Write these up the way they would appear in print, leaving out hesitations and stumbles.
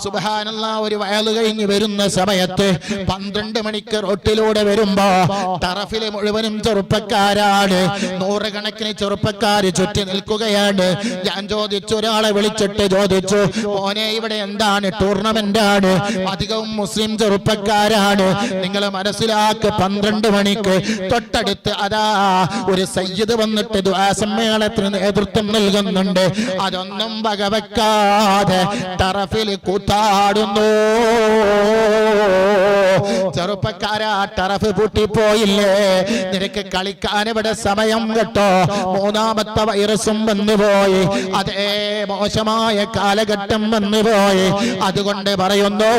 സുബ്ഹാനല്ലാഹ് ഒരു വയല് കഴിഞ്ഞ് വരുന്ന സമയത്ത് 12 മണിക്ക് റോട്ടിലൂടെ വരുമ്പോ ടറഫിലെ മുഴുവനും ചെറുപ്പക്കാരാണ്. നൂറുകണക്കിന് ചെറുപ്പക്കാർ ചുറ്റി നിൽക്കുകയാണ്. ഞാൻ ചോദിച്ചു, ഒരാളെ വിളിച്ചിട്ട് ചോദിച്ചു, മോനെ ഇവിടെ എന്താണ്? ടൂർണമെന്റ് ആണ്, അധികവും മുസ്ലിം ചെറുപ്പക്കാരാണ്. നിങ്ങൾ മനസ്സിലാക്ക്, 12 മണിക്ക് തൊട്ടടുത്ത് അതാ ഒരു സയ്യിദ് വന്നിട്ട് ദുആ സമ്മേളനത്തിന് നേതൃത്വം നൽകുന്നുണ്ട്. അതൊന്നും വകവെക്കാതെ ടറഫിൽ കൂത്താടുന്നു. ചെറുപ്പക്കാരാ, ടറഫ് പൂട്ടിപ്പോയില്ലേ? നിനക്ക് കളിക്കാൻ ഇവിടെ സമയം കേട്ടോ. മൂന്നാമത്തെ വൈറസും വന്നുപോയി. അതേ മോശമായ കാലഘട്ടം വന്നുപോയി. അതുകൊണ്ട് പറയുന്നു,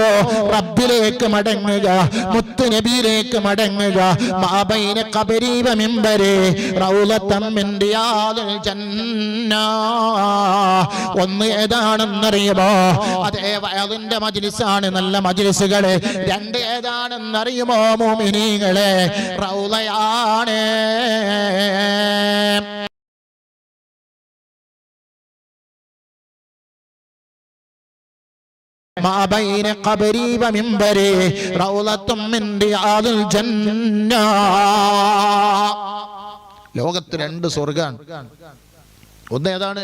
റബ്ബിലേക്ക് മടങ്ങുക, മുത്തുനബിയിലേക്ക് മടങ്ങുക. മാബൈന ഖബരി വ മിംബരി റൗളത്തൻ മിൻ റിയാദിൽ ജന്ന. ഒന്ന് ഏതാണെന്നറിയുമോ? അതേ വയലിന്റെ മജ്ലിസാണ്, നല്ല മജ്ലിസുകള്. രണ്ട് ഏതാണെന്നറിയുമോ മുഅ്മിനീങ്ങളെ? റൗളയാണ്. ما بين قبري ومنبري روضة من رياض الجنة. ലോകത്ത് രണ്ട് സ്വർഗ്ഗാണ്. ഒന്ന് ഏതാണ്?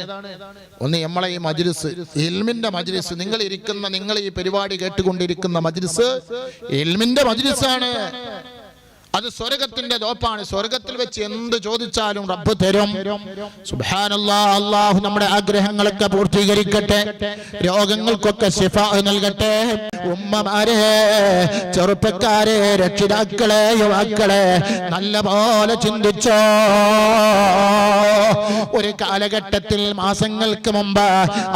ഒന്ന് നമ്മളെ ഈ മജ്ലിസ്, ഇൽമിന്റെ മജ്ലിസ്. നിങ്ങൾ ഈ പരിപാടി കേട്ടുകൊണ്ടിരിക്കുന്ന മജ്ലിസ് ഇൽമിന്റെ മജ്ലിസാണ്. അത് സ്വർഗത്തിന്റെ തോപ്പാണ്. സ്വർഗത്തിൽ വെച്ച് എന്ത് ചോദിച്ചാലും റബ്ബ് തരും. സുബ്ഹാനല്ലാഹ്. അല്ലാഹു നമ്മുടെ ആഗ്രഹങ്ങളൊക്കെ പൂർത്തീകരിക്കട്ടെ, രോഗങ്ങൾക്കൊക്കെ ശിഫാ നൽകട്ടെ. ഉമ്മമാരെ, ചെറുപ്പക്കാരെ, രക്ഷിതാക്കളെ, യുവാക്കളെ, നല്ല പോലെ ചിന്തിച്ചോ. ഒരു കാലഘട്ടത്തിൽ മാസങ്ങൾക്ക് മുമ്പ്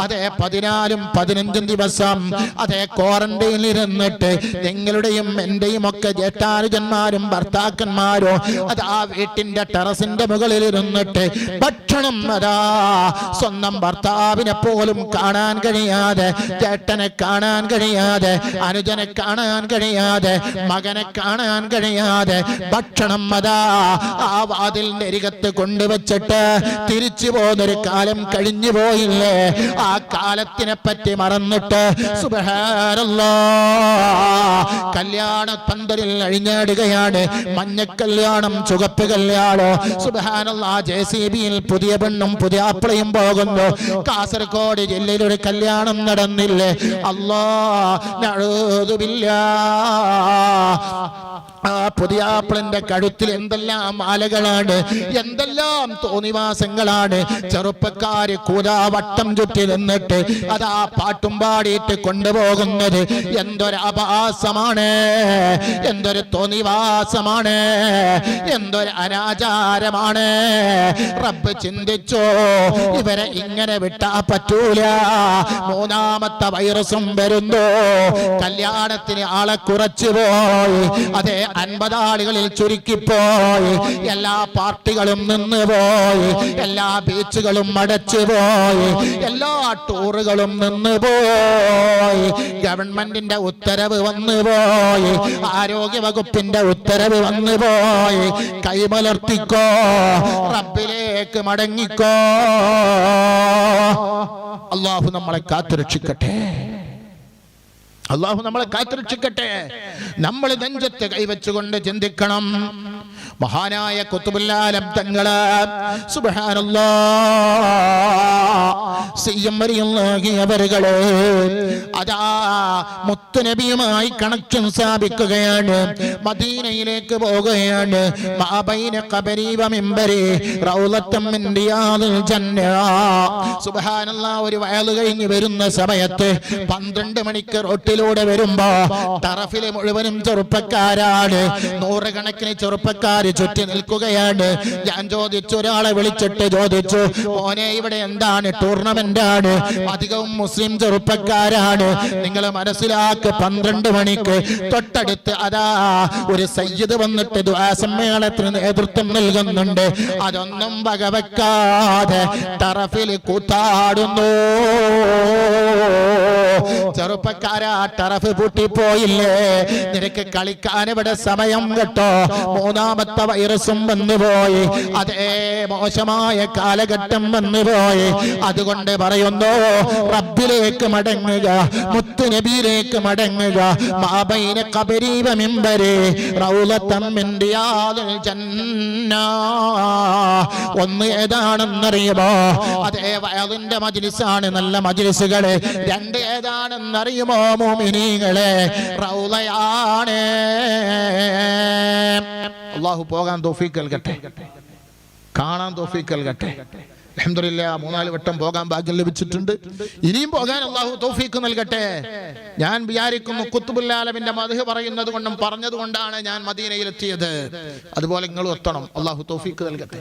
അതേ 14-15 ദിവസം അതേ ക്വാറന്റൈനിൽ ഇരുന്നിട്ട് നിങ്ങളുടെയും എന്റെയും ഒക്കെ ജ്യേഷ്ഠാനുജന്മാരും ഭർത്താക്കന്മാരോ അതാ വീട്ടിന്റെ ടെറസിന്റെ മുകളിൽ ഇരുന്നിട്ട് ഭക്ഷണം അതാ സ്വന്തം ഭർത്താവിനെ പോലും കാണാൻ കഴിയാതെ, ചേട്ടനെ കാണാൻ കഴിയാതെ, അനുജനെ കാണാൻ കഴിയാതെ, മകനെ കാണാൻ കഴിയാതെ ഭക്ഷണം അതാ ആ വാതിലിന്റെ അരികത്ത് കൊണ്ടുവച്ചിട്ട് തിരിച്ചു പോകുന്നൊരു കാലം കഴിഞ്ഞു പോയില്ലേ? ആ കാലത്തിനെ പറ്റി മറന്നിട്ട് സുബ്ഹാനല്ലാഹ് കല്യാണ പന്തലിൽ അഴിഞ്ഞാടുകയാണ്. മഞ്ഞ കല്യാണം, ചുവപ്പ് കല്യാണോ, സുബ്ഹാനല്ലാഹ്. JCBയിൽ പുതിയ പെണ്ണും പുതിയ ആപ്പിളയും പോകുന്നു. കാസർഗോഡ് ജില്ലയിൽ ഒരു കല്യാണം നടന്നില്ലേ? അല്ലാഹ് നഊദു ബില്ലാഹ്. ആ പുതിയ ആപ്പിളിന്റെ കഴുത്തിൽ എന്തെല്ലാം മാലകളാണ്, എന്തെല്ലാം തോന്നിവാസങ്ങളാണ്. ചെറുപ്പക്കാര് കൂതാവട്ടം ചുറ്റി നിന്നിട്ട് അതാ പാട്ടും പാടിയിട്ട് കൊണ്ടുപോകുന്നത് എന്തൊരു അപഹാസമാണ്, എന്തൊരു തോന്നിവാസമാണ്, എന്തൊരു അനാചാരമാണ്. റബ്ബ് ചിന്തിച്ചോ, ഇവരെ ഇങ്ങനെ വിട്ടാ പറ്റൂല. മൂന്നാമത്തെ വൈറസും വരുന്നു. കല്യാണത്തിന് ആളെ കുറച്ചു പോയി. അതേ 50 ആളുകളിൽ ചുരുക്കിപ്പോയി. എല്ലാ പാർട്ടികളും നിന്നുപോയി, എല്ലാ ബീച്ചുകളും അടച്ചുപോയി, എല്ലാ ടൂറുകളും നിന്നുപോയി. ഗവൺമെന്റിന്റെ ഉത്തരവ് വന്നുപോയി, ആരോഗ്യ വകുപ്പിന്റെ ഉത്തരവ് വന്നുപോയി. കൈമലർത്തിക്കോ, റബ്ബിലേക്ക് മടങ്ങിക്കോ. അല്ലാഹു നമ്മളെ കാത്തുരക്ഷിക്കട്ടെ. അല്ലാഹു നമ്മളെ കാത്തുരക്ഷിക്കട്ടെ. നമ്മൾ നെഞ്ചത്ത് കൈവച്ചുകൊണ്ട് ചിന്തിക്കണം. മഹാനായ ഖുത്ബുൽ ആലം തങ്ങള് സുബ്ഹാനല്ലാഹ് സയ്യം റളിയല്ലാഹു അവരുകളെ അതാ മുത്തുനബിയുമായി കണക്ഷൻ സ്ഥാപിക്കുകയാണ്. മദീനയിലേക്ക് പോവുകയാണ്. മാബൈന ഖബരി വ മിംബരി റൗളത്തൻ മിൻ റിയാദിൽ ജന്ന. സുബ്ഹാനല്ലാഹ് ഒരു വയല് കഴിഞ്ഞ് വരുന്ന സമയത്ത് 12 മണിക്ക് റോട്ടിലൂടെ വരുമ്പോ ടറഫിലെ മുഴുവനും ചെറുപ്പക്കാരാണ്. നൂറുകണക്കിന് ചെറുപ്പക്കാർ ചുറ്റി നിൽക്കുകയാണ്. ഞാൻ ചോദിച്ചു, ഒരാളെ വിളിച്ചിട്ട് ചോദിച്ചു, മോനെ ഇവിടെ എന്താണ്? ടൂർണമെന്റ് ആണ്, അധികവും മുസ്ലിം ചെറുപ്പക്കാരാണ്. നിങ്ങൾ മനസ്സിലാക്ക്, 12 മണിക്ക് തൊട്ടടുത്ത് അതാ ഒരു സയ്യിദ് വന്നിട്ട് ദുആ സമ്മേളനത്തിന് നേതൃത്വം നൽകുന്നുണ്ട്. അതൊന്നും വകവെക്കാതെ ടറഫിൽ കൂത്താടുന്നു. ചെറുപ്പക്കാരാ, ടറഫ് പൂട്ടിപ്പോയില്ലേ? നിനക്ക് കളിക്കാൻ ഇവിടെ സമയം കേട്ടോ. മൂന്നാമത്തെ വൈറസും വന്നുപോയി. അതേ മോശമായ കാലഘട്ടം വന്നുപോയി. അതുകൊണ്ട് അതുകൊണ്ട് പറയുന്നു, റബ്ബിലേക്ക് മടങ്ങുക, മുത്തു നബിയിലേക്ക് മടങ്ങുക. മാബൈന ഖബരി വ മിംബരി റൗളതൻ മിൻ റിയാദിൽ ജന്ന. ഒന്ന് ഏതാണെന്നറിയുമോ? അതേ വഅദിന്റെ മജ്ലിസാണ്, നല്ല മജ്ലിസുകളെ. രണ്ട് ഏതാണെന്നറിയുമോ മുഅ്മിനീങ്ങളെ? റൗളയാണ്. അല്ലാഹു പോകാൻ തൗഫീഖ് നൽകട്ടെ, കാണാൻ തൗഫീഖ് നൽകട്ടെ. അൽഹംദുലില്ലാഹ് 3-4 വട്ടം പോകാൻ ഭാഗ്യം ലഭിച്ചിട്ടുണ്ട്. ഇനിയും പോകാൻ അല്ലാഹു തൗഫീഖ് നൽകട്ടെ. ഞാൻ വിചാരിക്കുന്നു ഖുത്ബുൽ ആലമിന്റെ മദ്ഹ് പറയുന്നത് കൊണ്ടും പറഞ്ഞതുകൊണ്ടാണ് ഞാൻ മദീനയിൽ എത്തിയത്. അതുപോലെ നിങ്ങളും എത്തണം. അല്ലാഹു തൗഫീഖ് നൽകട്ടെ.